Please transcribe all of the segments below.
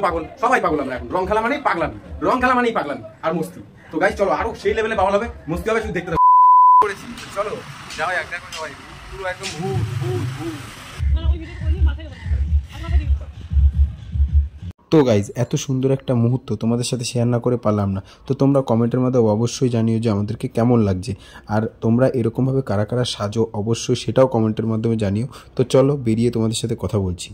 পাগল, সবাই পাগল আমরা এখন। রং খেলা মানেই পাগলামি, রং খেলা মানেই পাগলামি আর মস্তি। তো গাইস চলো আরো সেই লেভেলে পাগল হবে, মস্তি হবে, শুধু দেখতে থাকো। চলো যাও এক দেখো সবাই পুরো একদম ভূত ভূত ভূত। তো গাইজ এত সুন্দর একটা মুহূর্ত তোমাদের সাথে শেয়ার না করে পারলাম না। তো তোমরা কমেন্টের মধ্যে অবশ্যই জানিও যে আমাদেরকে কেমন লাগছে, আর তোমরা এরকমভাবে কারা কারা সাজো অবশ্যই সেটাও কমেন্টের মাধ্যমে জানিও। তো চলো বেরিয়ে তোমাদের সাথে কথা বলছি।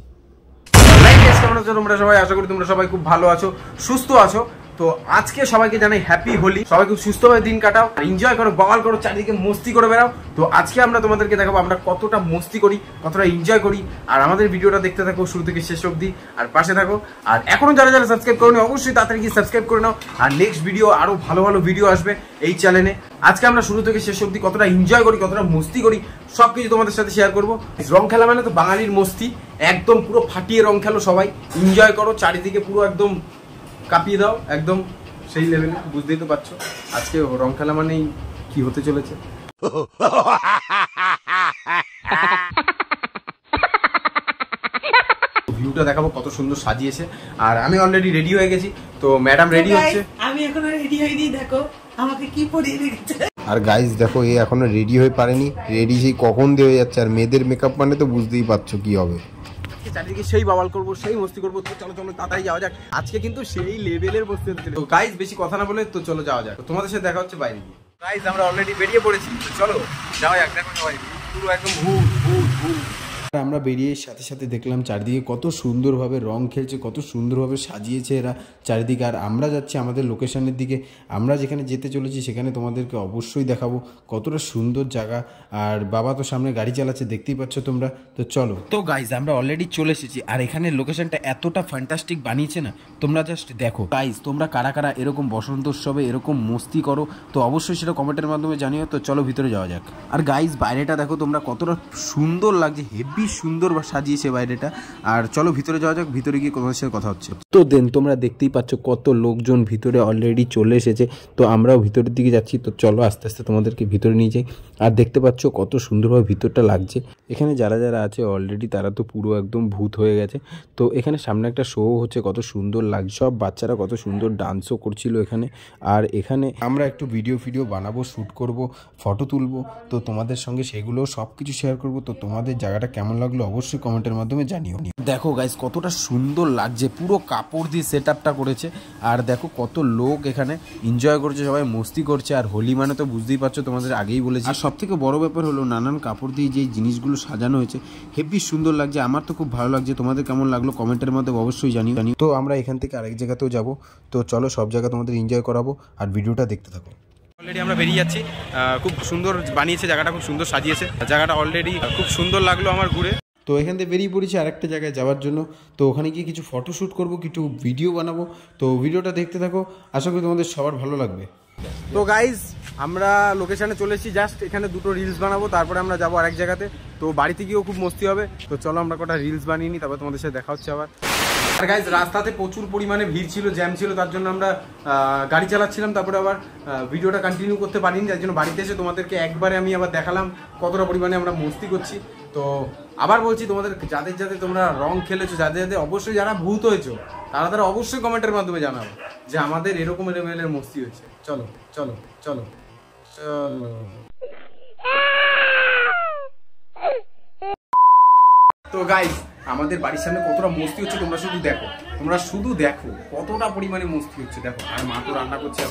তোমরা সবাই, আশা করি তোমরা সবাই খুব ভালো আছো, সুস্থ আছো। তো আজকে সবাইকে জানাই হ্যাপি হোলি। সবাই খুব সুস্থভাবে দিন কাটাও, এনজয় করো, বাওয়াল করো, চারিদিকে মস্তি করে বেড়াও। তো আজকে আমরা তোমাদেরকে দেখাবো আমরা কতটা মস্তি করি, কতটা এনজয় করি। আর আমাদের ভিডিওটা দেখতে থাকো শুরু থেকে শেষ অবধি, আর পাশে থাকো। আর এখনো যারা যারা সাবস্ক্রাইব করোনি অবশ্যই তাড়াতাড়ি গিয়ে সাবস্ক্রাইব করে নাও। আর নেক্সট ভিডিও আরো ভালো ভালো ভিডিও আসবে এই চ্যানেলে। আজকে আমরা শুরু থেকে শেষ অবধি কতটা এনজয় করি, কতটা মস্তি করি সবকিছু তোমাদের সাথে শেয়ার করবো। রং খেলা মানে তো বাঙালির মস্তি, একদম পুরো ফাটিয়ে রং খেলো, সবাই এনজয় করো, চারিদিকে পুরো একদম কাঁপিয়ে দাও, একদম সেই লেভেলে। বুঝতেই তো পারছো আজকে রং খেলা মানেই কি হতে চলেছে। ভিউটা দেখাবো কত সুন্দর সাজিয়েছে। আর আমি অলরেডি রেডি হয়ে গেছি, তো ম্যাডাম রেডি হচ্ছে। আমি এখনো রেডি হইনি, দেখো আমাকে কি পরিয়ে রেখেছে। আর গাইজ দেখো এ এখনো রেডি হয়ে পারেনি, রেডি সেই কখন দিয়ে হয়ে যাচ্ছে। আর মেয়েদের মেকআপ মানে তো বুঝতেই পারছো কি হবে। চারিদিকে সেই বাওয়াল করবো, সেই মস্তি করবো। তো চলো চলো তাড়াতাড়ি যাওয়া যাক, আজকে কিন্তু সেই লেভেলের মস্তি হচ্ছে। তো গাইজ বেশি কথা না বলে তো চলো যাওয়া যাক, তোমাদের সাথে দেখা হচ্ছে বাইরে গিয়ে। গাইজ আমরা অলরেডি বেরিয়ে পড়েছি, চলো যাওয়া যাক। দেখো সবাই পুরো একদম ভূত ভূত ভূত। আমরা বেরিয়ে সাথে সাথে দেখলাম চারিদিকে কত সুন্দরভাবে রং খেলছে, কত সুন্দরভাবে সাজিয়েছে এরা চারিদিকে। আর আমরা যাচ্ছি আমাদের লোকেশনের দিকে, আমরা যেখানে যেতে চলেছি সেখানে তোমাদেরকে অবশ্যই দেখাবো কতটা সুন্দর জায়গা। আর বাবা তো সামনে গাড়ি চালাচ্ছে, দেখতেই পাচ্ছ তোমরা। তো চলো। তো গাইজ আমরা অলরেডি চলে এসেছি, আর এখানে লোকেশনটা এতটা ফ্যান্টাস্টিক বানিয়েছে না, তোমরা জাস্ট দেখো। গাইজ তোমরা কারা কারা এরকম বসন্ত উৎসবে এরকম মস্তি করো তো অবশ্যই সেটা কমেন্টের মাধ্যমে জানিও। তো চলো ভিতরে যাওয়া যাক। আর গাইজ বাইরেটা দেখো তোমরা কতটা সুন্দর লাগছে, হেভি সুন্দর সাজিয়েছে বাইরেটা। আর চলো ভিতরে যাওয়া যাক, ভিতরে গিয়ে তোমাদের সাথে কথা হচ্ছে। তো দেন তোমরা দেখতেই পাচ্ছ কত লোকজন ভিতরে অলরেডি চলে এসেছে, তো আমরাও ভিতরের দিকে যাচ্ছি। তো চলো আস্তে আস্তে তোমাদেরকে ভিতরে নিয়ে যাই। আর দেখতে পাচ্ছ কত সুন্দরভাবে ভিতরটা লাগছে। এখানে যারা যারা আছে অলরেডি তারা তো পুরো একদম ভূত হয়ে গেছে। তো এখানে সামনে একটা শো হচ্ছে, কত সুন্দর লাগছে, সব বাচ্চারা কত সুন্দর ডান্সও করছিল এখানে। আর এখানে আমরা একটু ভিডিও বানাবো, শ্যুট করব, ফটো তুলবো, তো তোমাদের সঙ্গে সেগুলো সব কিছু শেয়ার করবো। তো তোমাদের জায়গাটা কেমন লাগলো অবশ্যই কমেন্টের মাধ্যমে জানিও। দেখো গাইস কতটা সুন্দর লাগছে, পুরো কাপড় দিয়ে সেট আপটা করেছে। আর দেখো কত লোক এখানে এনজয় করছে, সবাই মস্তি করছে। আর হোলি মানে তো বুঝতেই পারছো, তোমাদের আগেই বলেছি। আর সব থেকে বড় ব্যাপার হলো নানান কাপড় দিয়ে যে জিনিসগুলো সাজানো হয়েছে, হেভি সুন্দর লাগছে। আমার তো খুব ভালো লাগছে, তোমাদের কেমন লাগলো কমেন্টের মধ্যে অবশ্যই জানিও। তো আমরা এখান থেকে আরেক জায়গাতেও যাব, তো চলো সব জায়গা তোমাদের এনজয় করাবো, আর ভিডিওটা দেখতে থাকো। অলরেডি আমরা বেরিয়ে যাচ্ছি, খুব সুন্দর বানিয়েছে জায়গাটা, খুব সুন্দর সাজিয়েছে জায়গাটা, অলরেডি খুব সুন্দর লাগলো আমার ঘুরে। তো এখান থেকে বেরিয়ে পড়েছি আরেকটা জায়গায় যাওয়ার জন্য। তো ওখানে গিয়ে কিছু ফটোশ্যুট করবো, কিছু ভিডিও বানাবো। তো ভিডিওটা দেখতে থাকো, আশা করি তোমাদের সবার ভালো লাগবে। তো গাইজ আমরা লোকেশনে চলে এসেছি, জাস্ট এখানে দুটো রিলস বানাবো, তারপরে আমরা যাবো আরেক জায়গাতে। তো বাড়িতে গিয়েও খুব মস্তি হবে। তো চলো আমরা কটা রিলস বানিয়ে নিই, তারপর তোমাদের সাথে দেখা হচ্ছে আবার। আর গাইজ রাস্তাতে প্রচুর পরিমাণে ভিড় ছিল, জ্যাম ছিল, তার জন্য আমরা গাড়ি চালাচ্ছিলাম, তারপরে আবার ভিডিওটা কন্টিনিউ করতে পারিনি। যার জন্য বাড়িতে এসে তোমাদেরকে একবারে আমি আবার দেখালাম কতটা পরিমাণে আমরা মস্তি করছি। তো আবার বলছি তোমাদের, যাদের যাদের তোমরা রং খেলেছো, যাদের যাদের অবশ্যই যারা ভূত হয়েছো, তারা তারা অবশ্যই কমেন্টের মাধ্যমে জানাবো যে আমাদের এরকম লেভেলের মস্তি হয়েছে। চলো চলো চলো চলো। তো গাইস আমাদের বাড়ির সামনে কতটা মস্তি হচ্ছে তোমরা শুধু দেখো, তোমরা শুধু দেখো কতটা পরিমাণে মস্তি হচ্ছে। দেখো আর মা তো রান্না করছে।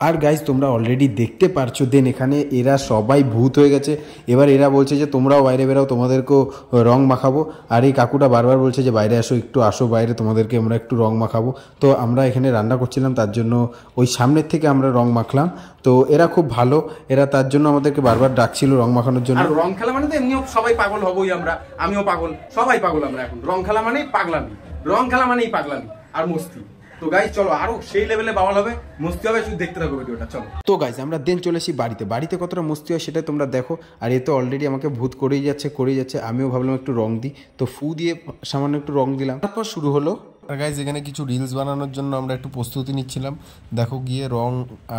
আর গাইজ তোমরা অলরেডি দেখতে পারছো দেন এখানে এরা সবাই ভূত হয়ে গেছে। এবার এরা বলছে যে তোমরাও বাইরে বেরাও, তোমাদেরকেও রং মাখাবো। আর এই কাকুটা বারবার বলছে যে বাইরে আসো, একটু আসো বাইরে, তোমাদেরকে আমরা একটু রং মাখাবো। তো আমরা এখানে রান্না করছিলাম, তার জন্য ওই সামনের থেকে আমরা রং মাখলাম। তো এরা খুব ভালো, এরা তার জন্য আমাদেরকে বারবার ডাকছিল রং মাখানোর জন্য। আর রং খেলা মানে তো এমনিও সবাই পাগল হবই, আমরা, আমিও পাগল, সবাই পাগল আমরা এখন। রং খেলা মানেই পাগলামি, রং খেলা মানেই পাগলামি আর মস্তি। তো গাইজ চলো আরো সেই লেভেলে বাওয়াল হবে, মস্তি হবে, শুধু দেখতে থাকো ভিডিওটা। চলো। তো গাইজ আমরা দেন চলে এসেছি বাড়িতে কতটা মস্তি হয় সেটা তোমরা দেখো। আর এ তো অলরেডি আমাকে ভূত করেই যাচ্ছে। আমিও ভাবলাম একটু রং দিই, তো ফু দিয়ে সামান্য একটু রং দিলাম। তারপর শুরু হলো আর গাইজ এখানে কিছু রিলস বানানোর জন্য আমরা একটু প্রস্তুতি নিচ্ছিলাম। দেখো গিয়ে রং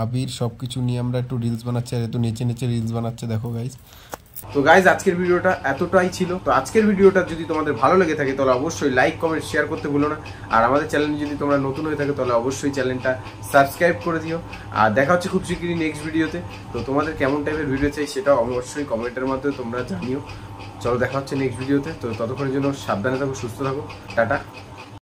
আবির সব কিছু নিয়ে আমরা একটু রিলস বানাচ্ছি, আর একটু নেচে নেচে রিলস বানাচ্ছে দেখো গাইজ। তো গাইজ আজকের ভিডিওটা এতটাই ছিল। তো আজকের ভিডিওটা যদি তোমাদের ভালো লেগে থাকে তাহলে অবশ্যই লাইক কমেন্ট শেয়ার করতে ভুলো না। আর আমাদের চ্যানেলে যদি তোমরা নতুন হয়ে থাকে তাহলে অবশ্যই চ্যানেলটা সাবস্ক্রাইব করে দিও। আর দেখা হচ্ছে খুব শীঘ্রই নেক্সট ভিডিওতে। তো তোমাদের কেমন টাইপের ভিডিও চাই সেটাও অবশ্যই কমেন্টের মাধ্যমে তোমরা জানিও। চলো দেখা হচ্ছে নেক্সট ভিডিওতে। তো ততক্ষণের জন্য সাবধানে থাকো, সুস্থ থাকো, টাটা।